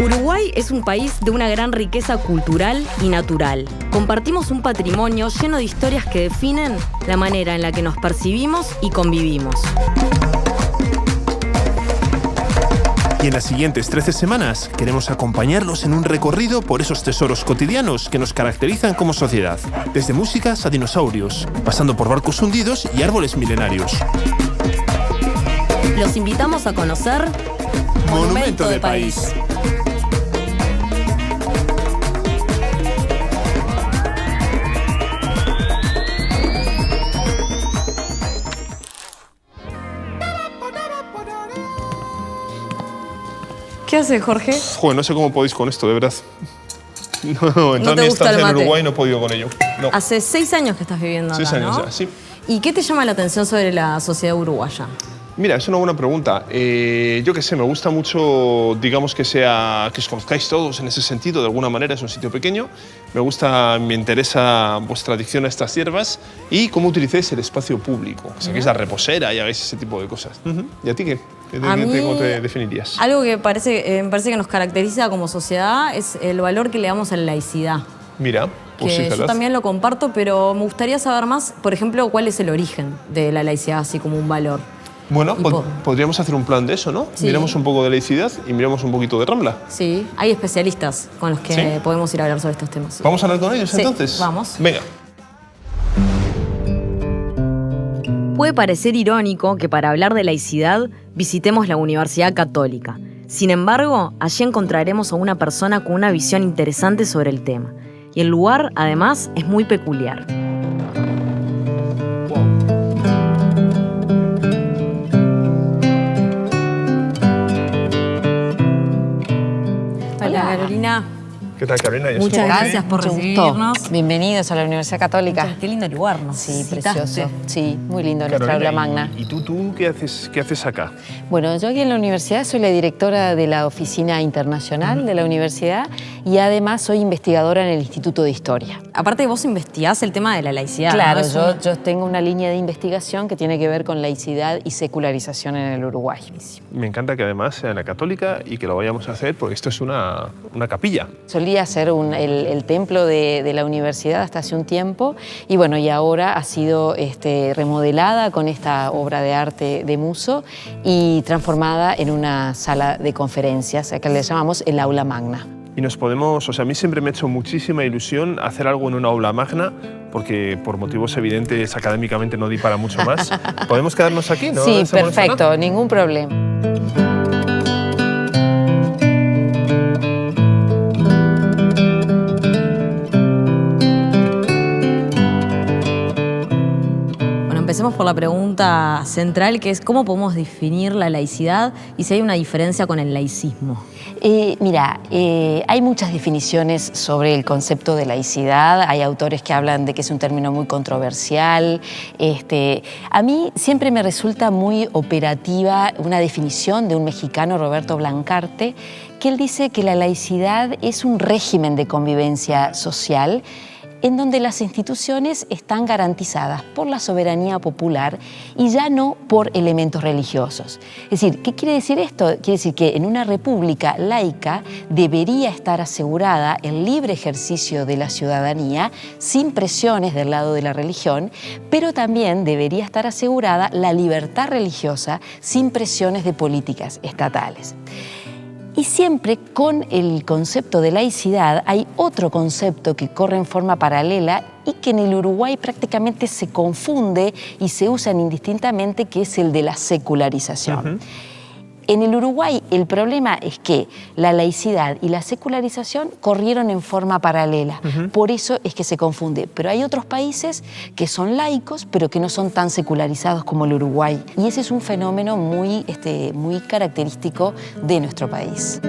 Uruguay es un país de una gran riqueza cultural y natural. Compartimos un patrimonio lleno de historias que definen la manera en la que nos percibimos y convivimos. Y en las siguientes 13 semanas queremos acompañarlos en un recorrido por esos tesoros cotidianos que nos caracterizan como sociedad. Desde músicas a dinosaurios, pasando por barcos hundidos y árboles milenarios. Los invitamos a conocer Monumento de País. ¿Qué haces, Jorge? Joder, no sé cómo podéis con esto, de verdad. No, en ¿No te mi gusta el estancia en mate? Uruguay no he podido con ello. No. Hace 6 años que estás viviendo acá, 6 años ¿no? ya, sí. ¿Y qué te llama la atención sobre la sociedad uruguaya? Mira, es una buena pregunta. Yo qué sé, me gusta mucho, digamos, que os conozcáis todos en ese sentido, de alguna manera, es un sitio pequeño. Me interesa vuestra adicción a estas hierbas y cómo utilizáis el espacio público. Que saquéis la reposera y hagáis ese tipo de cosas. ¿Y a ti qué? ¿Cómo te definirías? Algo que me parece que nos caracteriza como sociedad es el valor que le damos a la laicidad. Mira, pues sí, Que yo ¿verdad? también lo comparto, pero me gustaría saber más, por ejemplo, cuál es el origen de la laicidad así como un valor. Bueno, Y podríamos hacer un plan de eso, ¿no? Sí. Miramos un poco de laicidad y miramos un poquito de Rambla. Sí, hay especialistas con los que ¿Sí? podemos ir a hablar sobre estos temas. ¿Vamos a hablar con ellos Sí, entonces? vamos. Venga. Puede parecer irónico que para hablar de laicidad visitemos la Universidad Católica. Sin embargo, allí encontraremos a una persona con una visión interesante sobre el tema. Y el lugar, además, es muy peculiar. Hola, Carolina. ¿Qué tal, Carolina? ¿Ya Muchas estás? gracias por Mucho recibirnos. gusto. Bienvenidos a la Universidad Católica. Qué lindo lugar, ¿no? Sí, precioso. Sí, muy lindo nuestra Carolina, aula magna. ¿Y tú qué haces acá? Bueno, yo aquí en la universidad soy la directora de la Oficina Internacional de la universidad y además soy investigadora en el Instituto de Historia. Aparte vos investigás el tema de la laicidad. Claro, ¿no? yo tengo una línea de investigación que tiene que ver con laicidad y secularización en el Uruguay. Me encanta que además sea en la Católica y que lo vayamos a hacer porque esto es una capilla. Solía ser el templo de la universidad hasta hace un tiempo y bueno, y ahora ha sido remodelada con esta obra de arte de Musso y transformada en una sala de conferencias, que le llamamos el aula magna. Y a mí siempre me ha hecho muchísima ilusión hacer algo en una aula magna porque por motivos evidentes académicamente no di para mucho más. ¿Podemos quedarnos aquí, no? Sí, ¿No se molesta perfecto, nada? ningún problema. Bueno, empecemos por la pregunta central, que es ¿cómo podemos definir la laicidad y si hay una diferencia con el laicismo? Mira, hay muchas definiciones sobre el concepto de laicidad. Hay autores que hablan de que es un término muy controversial. A mí siempre me resulta muy operativa una definición de un mexicano, Roberto Blancarte, que él dice que la laicidad es un régimen de convivencia social en donde las instituciones están garantizadas por la soberanía popular y ya no por elementos religiosos. Es decir, ¿qué quiere decir esto? Quiere decir que en una república laica debería estar asegurada el libre ejercicio de la ciudadanía sin presiones del lado de la religión, pero también debería estar asegurada la libertad religiosa sin presiones de políticas estatales. Y siempre con el concepto de laicidad hay otro concepto que corre en forma paralela y que en el Uruguay prácticamente se confunde y se usan indistintamente, que es el de la secularización. En el Uruguay el problema es que la laicidad y la secularización corrieron en forma paralela, por eso es que se confunde. Pero hay otros países que son laicos, pero que no son tan secularizados como el Uruguay. Y ese es un fenómeno muy característico de nuestro país.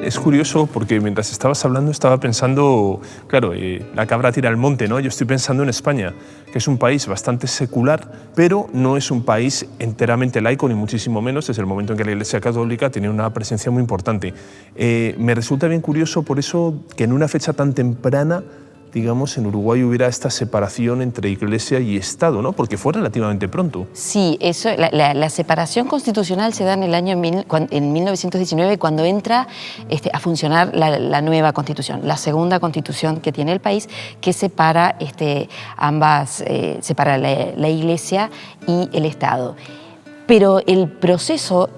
Es curioso porque mientras estabas hablando estaba pensando, claro, la cabra tira al monte, ¿no? Yo estoy pensando en España, que es un país bastante secular, pero no es un país enteramente laico, ni muchísimo menos, desde el momento en que la Iglesia Católica tiene una presencia muy importante. Me resulta bien curioso por eso que en una fecha tan temprana digamos, en Uruguay hubiera esta separación entre Iglesia y Estado, ¿no? Porque fue relativamente pronto. Sí, eso, la separación constitucional se da en el año en 1919, cuando entra a funcionar la nueva Constitución, la segunda Constitución que tiene el país, que separa separa la Iglesia y el Estado. Pero el proceso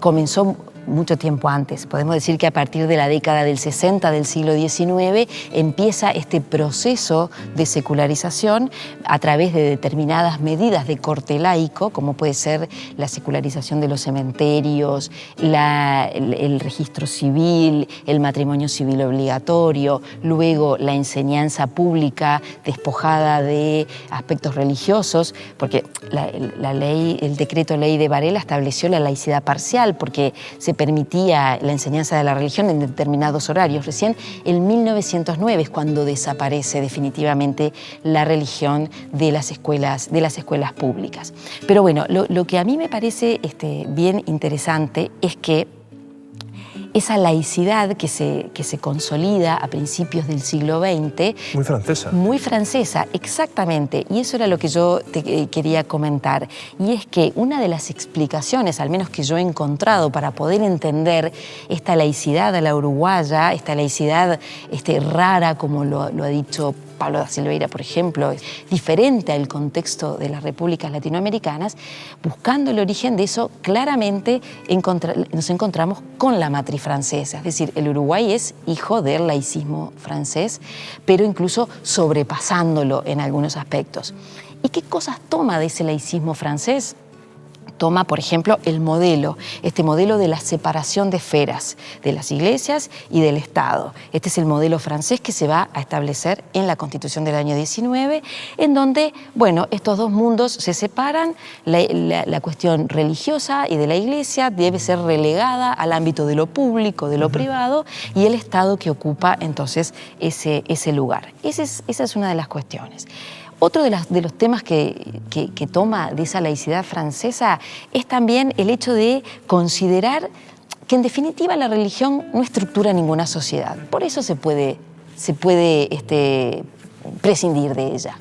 comenzó mucho tiempo antes. Podemos decir que a partir de la década del 60 del siglo XIX empieza este proceso de secularización a través de determinadas medidas de corte laico, como puede ser la secularización de los cementerios, el registro civil, el matrimonio civil obligatorio, luego la enseñanza pública despojada de aspectos religiosos, porque el decreto ley de Varela estableció la laicidad parcial, porque se permitía la enseñanza de la religión en determinados horarios. Recién en 1909 es cuando desaparece definitivamente la religión de las escuelas públicas. Pero bueno, lo que a mí me parece bien interesante es que esa laicidad que se consolida a principios del siglo XX. Muy francesa. Muy francesa, exactamente. Y eso era lo que yo te quería comentar. Y es que una de las explicaciones, al menos que yo he encontrado para poder entender esta laicidad a la uruguaya, esta laicidad rara, como lo ha dicho Pablo da Silveira, por ejemplo, es diferente al contexto de las repúblicas latinoamericanas. Buscando el origen de eso, claramente nos encontramos con la matriz francesa. Es decir, el Uruguay es hijo del laicismo francés, pero incluso sobrepasándolo en algunos aspectos. ¿Y qué cosas toma de ese laicismo francés? Toma, por ejemplo, el modelo, este modelo de la separación de esferas, de las iglesias y del Estado. Este es el modelo francés que se va a establecer en la Constitución del año 19, en donde, bueno, estos dos mundos se separan, la cuestión religiosa y de la iglesia debe ser relegada al ámbito de lo público, de lo privado, y el Estado que ocupa entonces ese lugar. Esa es una de las cuestiones. Otro de los temas que toma de esa laicidad francesa es también el hecho de considerar que en definitiva la religión no estructura ninguna sociedad. Por eso se puede prescindir de ella.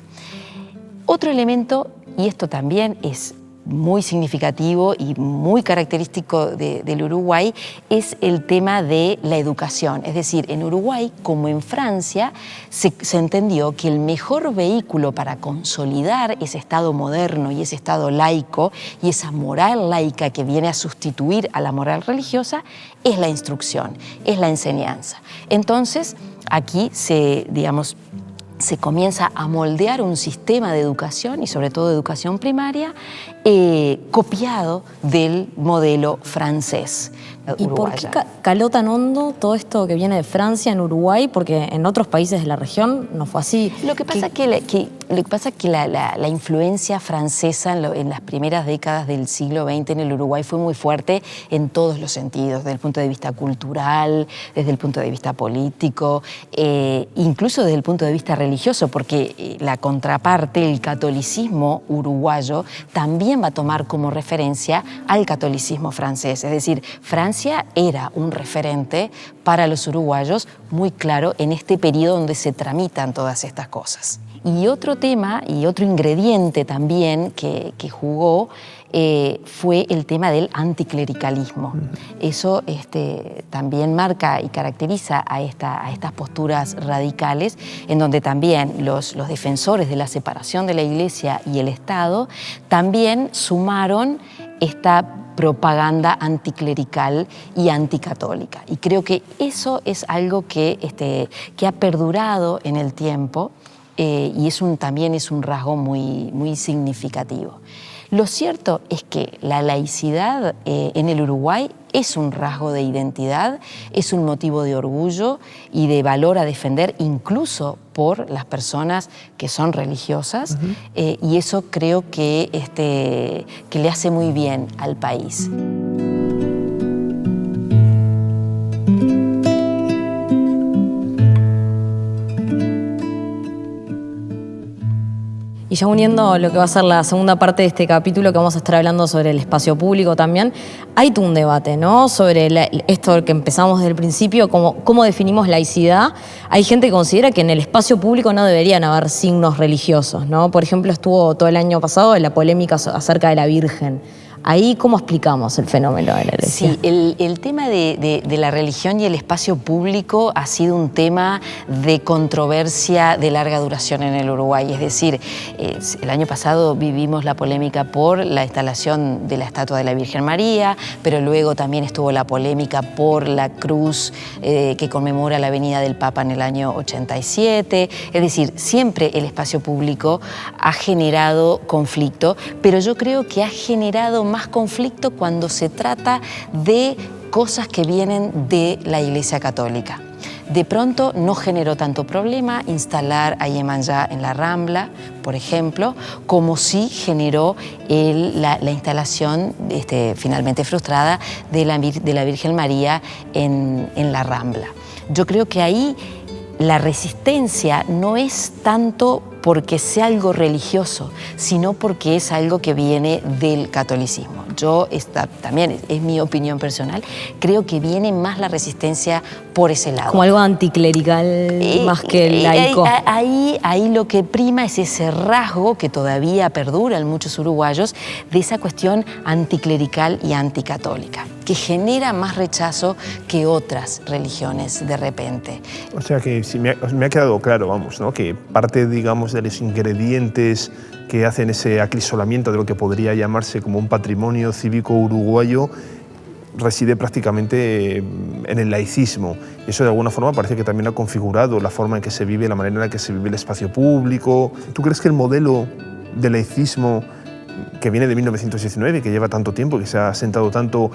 Otro elemento, y esto también es muy significativo y muy característico del Uruguay, es el tema de la educación. Es decir, en Uruguay, como en Francia, se entendió que el mejor vehículo para consolidar ese Estado moderno y ese Estado laico y esa moral laica que viene a sustituir a la moral religiosa es la instrucción, es la enseñanza. Entonces, aquí se comienza a moldear un sistema de educación, y sobre todo de educación primaria, copiado del modelo francés. ¿Y por qué caló tan hondo todo esto que viene de Francia en Uruguay? Porque en otros países de la región no fue así. Lo que pasa es que la influencia francesa en las primeras décadas del siglo XX en el Uruguay fue muy fuerte en todos los sentidos, desde el punto de vista cultural, desde el punto de vista político, incluso desde el punto de vista religioso, porque la contraparte, el catolicismo uruguayo, también va a tomar como referencia al catolicismo francés. Es decir, Francia era un referente para los uruguayos muy claro en este periodo donde se tramitan todas estas cosas. Y otro tema y otro ingrediente también que jugó fue el tema del anticlericalismo. Eso también marca y caracteriza a estas posturas radicales, en donde también los defensores de la separación de la Iglesia y el Estado también sumaron esta propaganda anticlerical y anticatólica. Y creo que eso es algo que ha perdurado en el tiempo, y también es un rasgo muy, muy significativo. Lo cierto es que la laicidad en el Uruguay es un rasgo de identidad, es un motivo de orgullo y de valor a defender incluso por las personas que son religiosas, y eso creo que le hace muy bien al país. Y Y ya uniendo lo que va a ser la segunda parte de este capítulo, que vamos a estar hablando sobre el espacio público también, hay todo un debate, ¿no? Sobre esto que empezamos desde el principio, cómo definimos laicidad. Hay gente que considera que en el espacio público no deberían haber signos religiosos, ¿no? Por ejemplo, estuvo todo el año pasado la polémica acerca de la Virgen. Ahí, ¿cómo explicamos el fenómeno de la Iglesia? Sí, el tema de la religión y el espacio público ha sido un tema de controversia de larga duración en el Uruguay. Es decir, el año pasado vivimos la polémica por la instalación de la estatua de la Virgen María, pero luego también estuvo la polémica por la cruz que conmemora la venida del Papa en el año 87. Es decir, siempre el espacio público ha generado conflicto, pero yo creo que ha generado más conflicto cuando se trata de cosas que vienen de la Iglesia Católica. De pronto no generó tanto problema instalar a Iemanjá en la Rambla, por ejemplo, como sí generó la instalación finalmente frustrada de la Virgen María en la Rambla. Yo creo que ahí la resistencia no es tanto porque sea algo religioso, sino porque es algo que viene del catolicismo. También es mi opinión personal, creo que viene más la resistencia por ese lado. Como algo anticlerical más que laico. Ahí lo que prima es ese rasgo que todavía perdura en muchos uruguayos de esa cuestión anticlerical y anticatólica, que genera más rechazo que otras religiones de repente. O sea que sí, me ha quedado claro, vamos, ¿no? Que parte, digamos, de los ingredientes que hacen ese acrisolamiento de lo que podría llamarse como un patrimonio cívico uruguayo reside prácticamente en el laicismo. Eso de alguna forma parece que también ha configurado la forma en que se vive, la manera en la que se vive el espacio público. ¿Tú crees que el modelo de laicismo que viene de 1919, que lleva tanto tiempo, que se ha asentado tanto,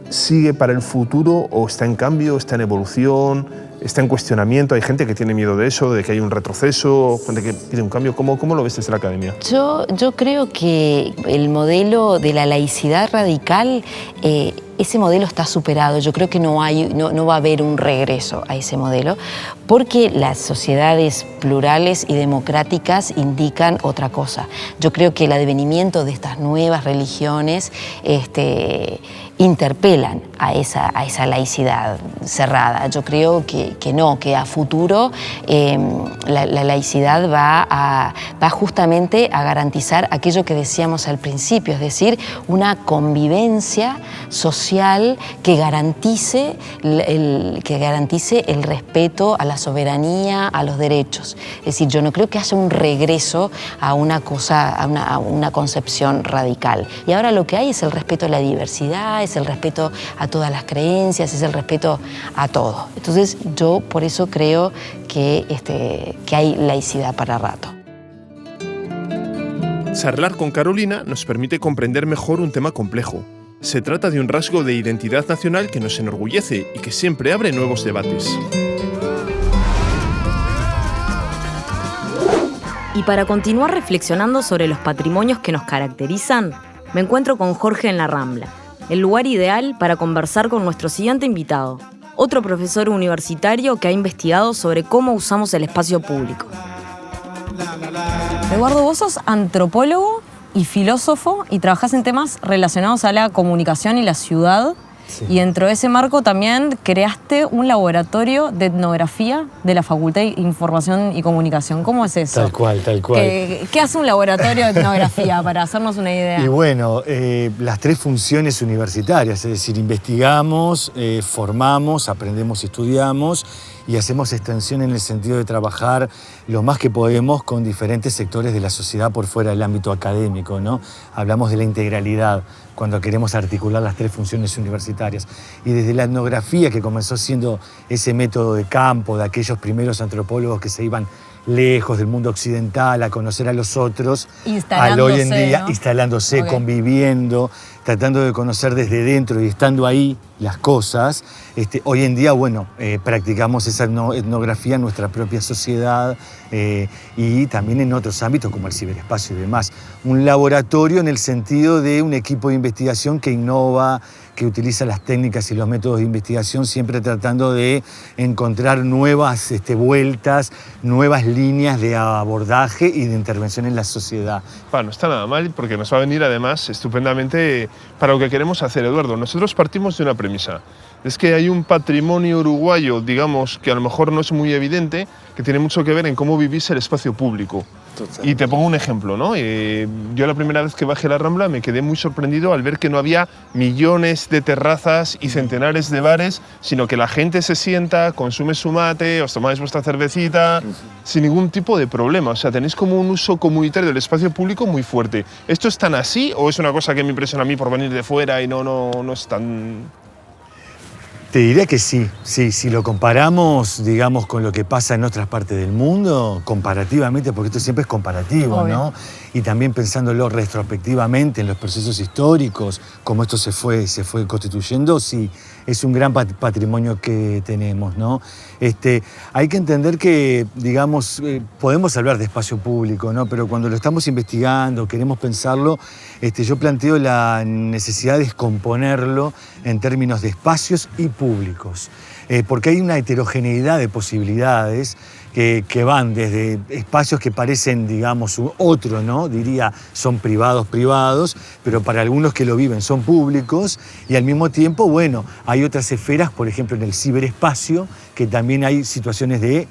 sigue para el futuro o está en cambio, está en evolución, está en cuestionamiento? Hay gente que tiene miedo de eso, de que hay un retroceso, gente que pide un cambio. ¿Cómo lo ves desde la academia? Yo creo que el modelo de la laicidad radical, ese modelo está superado. Yo creo que no va a haber un regreso a ese modelo, porque las sociedades plurales y democráticas indican otra cosa. Yo creo que el advenimiento de estas nuevas religiones interpelan a esa laicidad cerrada. Yo creo que no, que a futuro la laicidad va justamente a garantizar aquello que decíamos al principio, es decir, una convivencia social que garantice el respeto a la soberanía, a los derechos. Es decir, yo no creo que haya un regreso a una concepción radical. Y ahora lo que hay es el respeto a la diversidad, es el respeto a todas las creencias, es el respeto a todo. Entonces yo por eso creo que hay laicidad para rato. Charlar con Carolina nos permite comprender mejor un tema complejo. Se trata de un rasgo de identidad nacional que nos enorgullece y que siempre abre nuevos debates. Y para continuar reflexionando sobre los patrimonios que nos caracterizan, me encuentro con Jorge en la Rambla, el lugar ideal para conversar con nuestro siguiente invitado, otro profesor universitario que ha investigado sobre cómo usamos el espacio público. Eduardo, vos sos antropólogo y filósofo y trabajás en temas relacionados a la comunicación y la ciudad. Sí. Y dentro de ese marco también creaste un laboratorio de etnografía de la Facultad de Información y Comunicación. ¿Cómo es eso? Tal cual. ¿Qué hace un laboratorio de etnografía para hacernos una idea? Y bueno, las tres funciones universitarias, es decir, investigamos, formamos, aprendemos y estudiamos y hacemos extensión en el sentido de trabajar lo más que podemos con diferentes sectores de la sociedad por fuera del ámbito académico, ¿no? Hablamos de la integralidad cuando queremos articular las tres funciones universitarias. Y desde la etnografía, que comenzó siendo ese método de campo de aquellos primeros antropólogos que se iban lejos del mundo occidental a conocer a los otros, al hoy en día, ¿no? Instalándose, okay, conviviendo, tratando de conocer desde dentro y estando ahí las cosas. Hoy en día, bueno, practicamos esa etnografía en nuestra propia sociedad y también en otros ámbitos como el ciberespacio y demás. Un laboratorio en el sentido de un equipo de investigación que innova, que utiliza las técnicas y los métodos de investigación, siempre tratando de encontrar nuevas vueltas, nuevas líneas de abordaje y de intervención en la sociedad. No está nada mal, porque nos va a venir además estupendamente para lo que queremos hacer, Eduardo. Nosotros partimos de una premisa. Es que hay un patrimonio uruguayo, digamos, que a lo mejor no es muy evidente, que tiene mucho que ver en cómo vivís el espacio público. Total. Y te pongo un ejemplo, ¿no? Yo la primera vez que bajé la Rambla me quedé muy sorprendido al ver que no había millones de terrazas y centenares de bares, sino que la gente se sienta, consume su mate, os tomáis vuestra cervecita, sin ningún tipo de problema. O sea, tenéis como un uso comunitario del espacio público muy fuerte. ¿Esto es tan así o es una cosa que me impresiona a mí por venir de fuera y no es tan...? Te diría que sí, si lo comparamos, digamos, con lo que pasa en otras partes del mundo, comparativamente, porque esto siempre es comparativo, obvio, ¿no? Y también pensándolo retrospectivamente en los procesos históricos, cómo esto se fue constituyendo, sí, es un gran patrimonio que tenemos, ¿no? Hay que entender que, digamos, podemos hablar de espacio público, ¿no? Pero cuando lo estamos investigando, queremos pensarlo, yo planteo la necesidad de descomponerlo en términos de espacios y públicos, porque hay una heterogeneidad de posibilidades que van desde espacios que parecen, digamos, otro, ¿no? Diría, son privados, pero para algunos que lo viven son públicos, y al mismo tiempo, bueno, hay otras esferas, por ejemplo, en el ciberespacio, que también hay situaciones de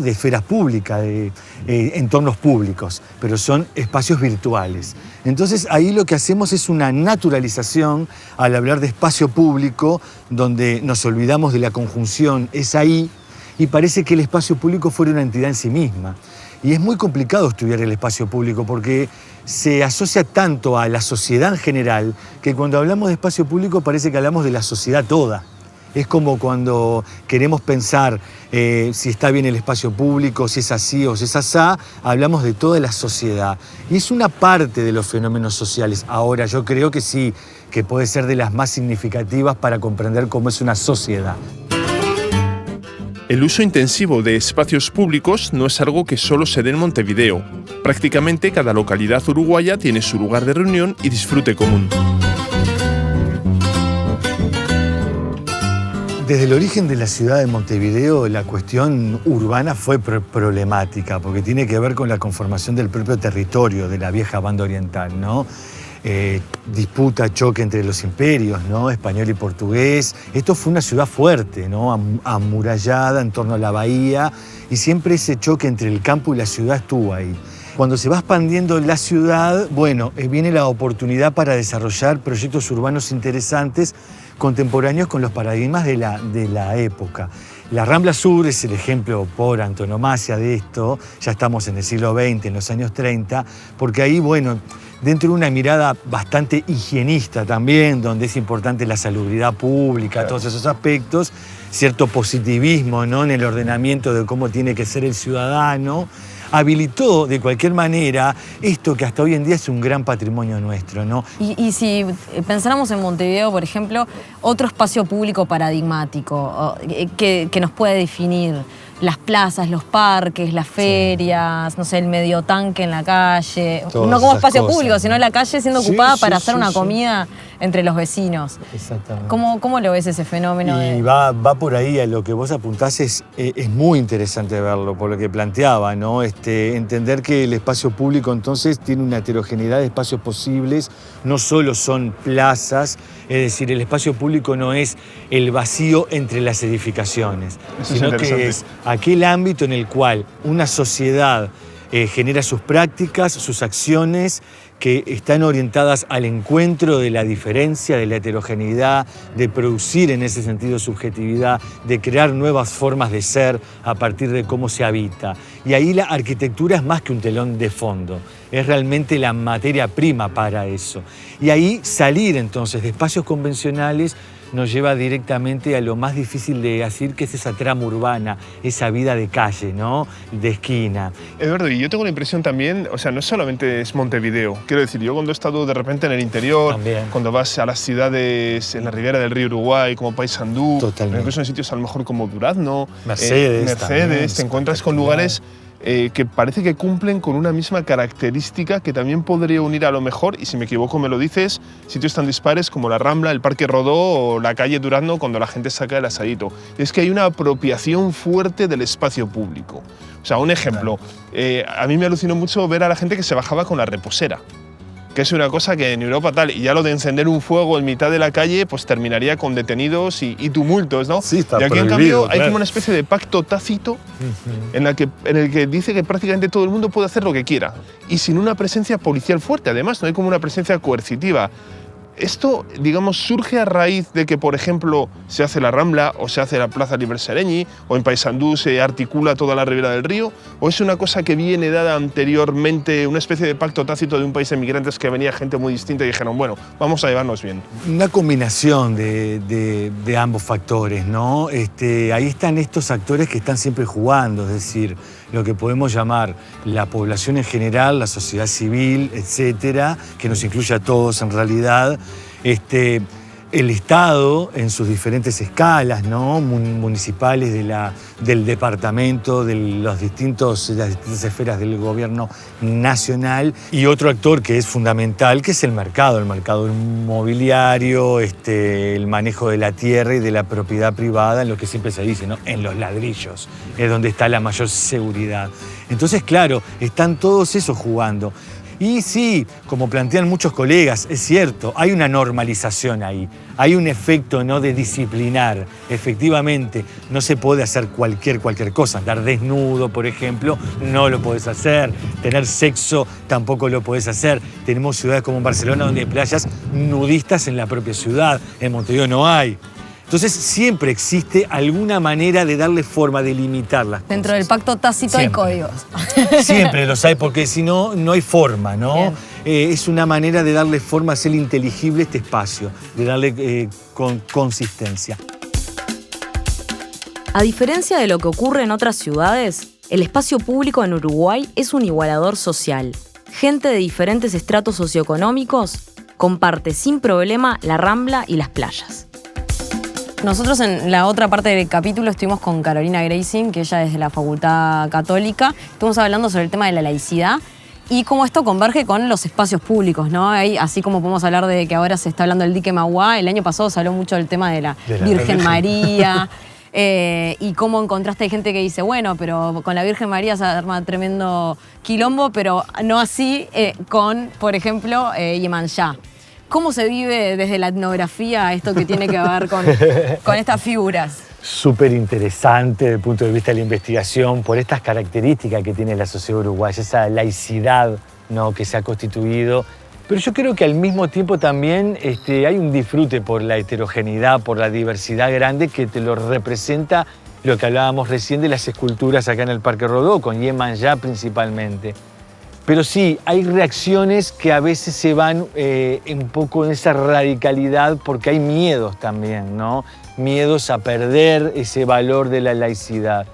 esferas públicas, de entornos públicos, pero son espacios virtuales. Entonces, ahí lo que hacemos es una naturalización al hablar de espacio público, donde nos olvidamos de la conjunción es ahí, y parece que el espacio público fuera una entidad en sí misma. Y es muy complicado estudiar el espacio público porque se asocia tanto a la sociedad en general que cuando hablamos de espacio público parece que hablamos de la sociedad toda. Es como cuando queremos pensar si está bien el espacio público, si es así o si es asá, hablamos de toda la sociedad. Y es una parte de los fenómenos sociales. Ahora, yo creo que sí, que puede ser de las más significativas para comprender cómo es una sociedad. El uso intensivo de espacios públicos no es algo que solo se dé en Montevideo. Prácticamente cada localidad uruguaya tiene su lugar de reunión y disfrute común. Desde el origen de la ciudad de Montevideo, la cuestión urbana fue problemática, porque tiene que ver con la conformación del propio territorio de la vieja banda oriental, ¿no? Disputa, choque entre los imperios, ¿no? Español y portugués. Esto fue una ciudad fuerte, ¿no? Amurallada en torno a la bahía, y siempre ese choque entre el campo y la ciudad estuvo ahí. Cuando se va expandiendo la ciudad, bueno, viene la oportunidad para desarrollar proyectos urbanos interesantes contemporáneos con los paradigmas de la época. La Rambla Sur es el ejemplo por antonomasia de esto. Ya estamos en el siglo XX, en los años 30, porque ahí, bueno, dentro de una mirada bastante higienista también, donde es importante la salubridad pública, claro, todos esos aspectos, cierto positivismo, ¿no?, en el ordenamiento de cómo tiene que ser el ciudadano, habilitó de cualquier manera esto que hasta hoy en día es un gran patrimonio nuestro, ¿no? Y si pensáramos en Montevideo, por ejemplo, otro espacio público paradigmático que nos puede definir las plazas, los parques, las ferias, sí, no sé, el medio tanque en la calle, todas no como espacio cosas público, sino la calle siendo ocupada para hacer una comida entre los vecinos. Exactamente. ¿Cómo lo ves ese fenómeno? Y va por ahí, a lo que vos apuntás es muy interesante verlo, por lo que planteaba, ¿no? Entender que el espacio público entonces tiene una heterogeneidad de espacios posibles, no solo son plazas, es decir, el espacio público no es el vacío entre las edificaciones, sino que es aquel ámbito en el cual una sociedad genera sus prácticas, sus acciones, que están orientadas al encuentro de la diferencia, de la heterogeneidad, de producir en ese sentido subjetividad, de crear nuevas formas de ser a partir de cómo se habita. Y ahí la arquitectura es más que un telón de fondo, es realmente la materia prima para eso. Y ahí salir entonces de espacios convencionales nos lleva directamente a lo más difícil de decir, que es esa trama urbana, esa vida de calle, ¿no?, de esquina. Eduardo, y yo tengo la impresión también, o sea, no solamente es Montevideo. Quiero decir, yo cuando he estado de repente en el interior, también, cuando vas a las ciudades en la ribera del río Uruguay, como Paysandú, incluso en sitios a lo mejor como Durazno, Mercedes, te encuentras con lugares que parece que cumplen con una misma característica que también podría unir a lo mejor, y si me equivoco me lo dices, sitios tan dispares como la Rambla, el Parque Rodó o la calle Durando cuando la gente saca el asadito. Es que hay una apropiación fuerte del espacio público. O sea, un ejemplo, a mí me alucinó mucho ver a la gente que se bajaba con la reposera, que es una cosa que en Europa tal, y ya lo de encender un fuego en mitad de la calle, pues terminaría con detenidos y tumultos, ¿no? Sí, está y aquí en prohibido, cambio hay claro. como una especie de pacto tácito en el que dice que prácticamente todo el mundo puede hacer lo que quiera, y sin una presencia policial fuerte, además, no hay como una presencia coercitiva. Esto, digamos, surge a raíz de que, por ejemplo, se hace la Rambla o se hace la Plaza Libre Sereñi o en Paysandú se articula toda la Ribera del Río, o es una cosa que viene dada anteriormente, una especie de pacto tácito de un país de migrantes que venía gente muy distinta y dijeron, bueno, vamos a llevarnos bien. Una combinación de ambos factores, ¿no? Ahí están estos actores que están siempre jugando, es decir, lo que podemos llamar la población en general, la sociedad civil, etcétera, que nos incluye a todos en realidad, el Estado en sus diferentes escalas, ¿no? Municipales del departamento, de las distintas esferas del gobierno nacional, y otro actor que es fundamental, que es el mercado inmobiliario, el manejo de la tierra y de la propiedad privada, en lo que siempre se dice, ¿no? En los ladrillos, es donde está la mayor seguridad. Entonces, claro, están todos esos jugando. Y sí, como plantean muchos colegas, es cierto, hay una normalización ahí, hay un efecto, ¿no?, de disciplinar. Efectivamente, no se puede hacer cualquier cosa. Andar desnudo, por ejemplo, no lo podés hacer. Tener sexo tampoco lo podés hacer. Tenemos ciudades como en Barcelona donde hay playas nudistas en la propia ciudad. En Montevideo no hay. Entonces siempre existe alguna manera de darle forma, de limitarlas. Dentro del pacto tácito hay códigos. Siempre los hay, porque si no, no hay forma, ¿no? Es una manera de darle forma, a hacer inteligible este espacio, de darle consistencia. A diferencia de lo que ocurre en otras ciudades, el espacio público en Uruguay es un igualador social. Gente de diferentes estratos socioeconómicos comparte sin problema la Rambla y las playas. Nosotros en la otra parte del capítulo estuvimos con Carolina Greising, que ella es de la Facultad Católica. Estuvimos hablando sobre el tema de la laicidad y cómo esto converge con los espacios públicos, ¿no? Así como podemos hablar de que ahora se está hablando del dique Mauá, el año pasado se habló mucho del tema de la Virgen María. Y cómo en contraste hay gente que dice, bueno, pero con la Virgen María se arma tremendo quilombo, pero no así con, por ejemplo, Yemanjá. ¿Cómo se vive desde la etnografía esto que tiene que ver con estas figuras? Súper interesante desde el punto de vista de la investigación por estas características que tiene la sociedad uruguaya, esa laicidad, ¿no?, que se ha constituido. Pero yo creo que al mismo tiempo también hay un disfrute por la heterogeneidad, por la diversidad grande que te lo representa lo que hablábamos recién de las esculturas acá en el Parque Rodó, con Yemanjá principalmente. Pero sí, hay reacciones que a veces se van un poco en esa radicalidad porque hay miedos también, ¿no? Miedos a perder ese valor de la laicidad.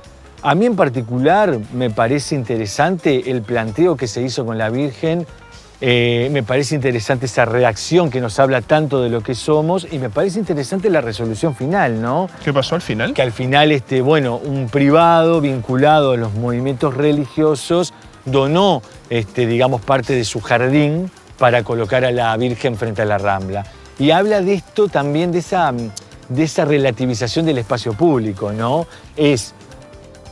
A mí en particular me parece interesante el planteo que se hizo con la Virgen, me parece interesante esa reacción que nos habla tanto de lo que somos y me parece interesante la resolución final, ¿no? ¿Qué pasó al final? Que al final, bueno, un privado vinculado a los movimientos religiosos donó, digamos, parte de su jardín para colocar a la Virgen frente a la Rambla. Y habla de esto también, de esa relativización del espacio público, ¿no? Es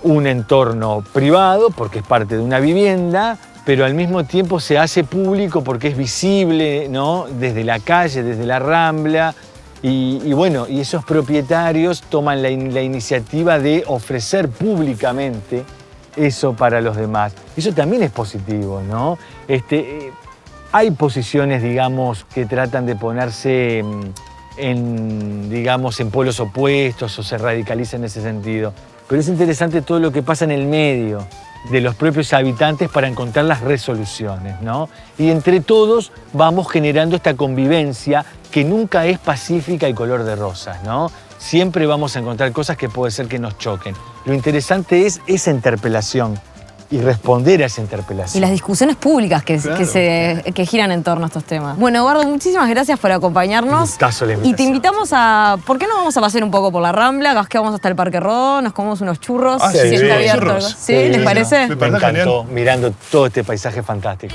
un entorno privado porque es parte de una vivienda, pero al mismo tiempo se hace público porque es visible, ¿no?, desde la calle, desde la Rambla. Y bueno, y esos propietarios toman la iniciativa de ofrecer públicamente eso para los demás. Eso también es positivo, ¿no? Hay posiciones, digamos, que tratan de ponerse en polos opuestos o se radicalizan en ese sentido. Pero es interesante todo lo que pasa en el medio de los propios habitantes para encontrar las resoluciones, ¿no? Y entre todos vamos generando esta convivencia que nunca es pacífica y color de rosas, ¿no? Siempre vamos a encontrar cosas que puede ser que nos choquen. Lo interesante es esa interpelación y responder a esa interpelación. Y las discusiones públicas que giran en torno a estos temas. Bueno, Eduardo, muchísimas gracias por acompañarnos. Gustazo la Y te invitación. invitamos a... ¿Por qué no vamos a pasear un poco por la Rambla? Capaz que vamos hasta el Parque Rodó, nos comemos unos churros. Ah, si sí, está abierto. churros. ¿Sí? ¿Les parece? Me Me parece encantó genial. mirando todo este paisaje fantástico.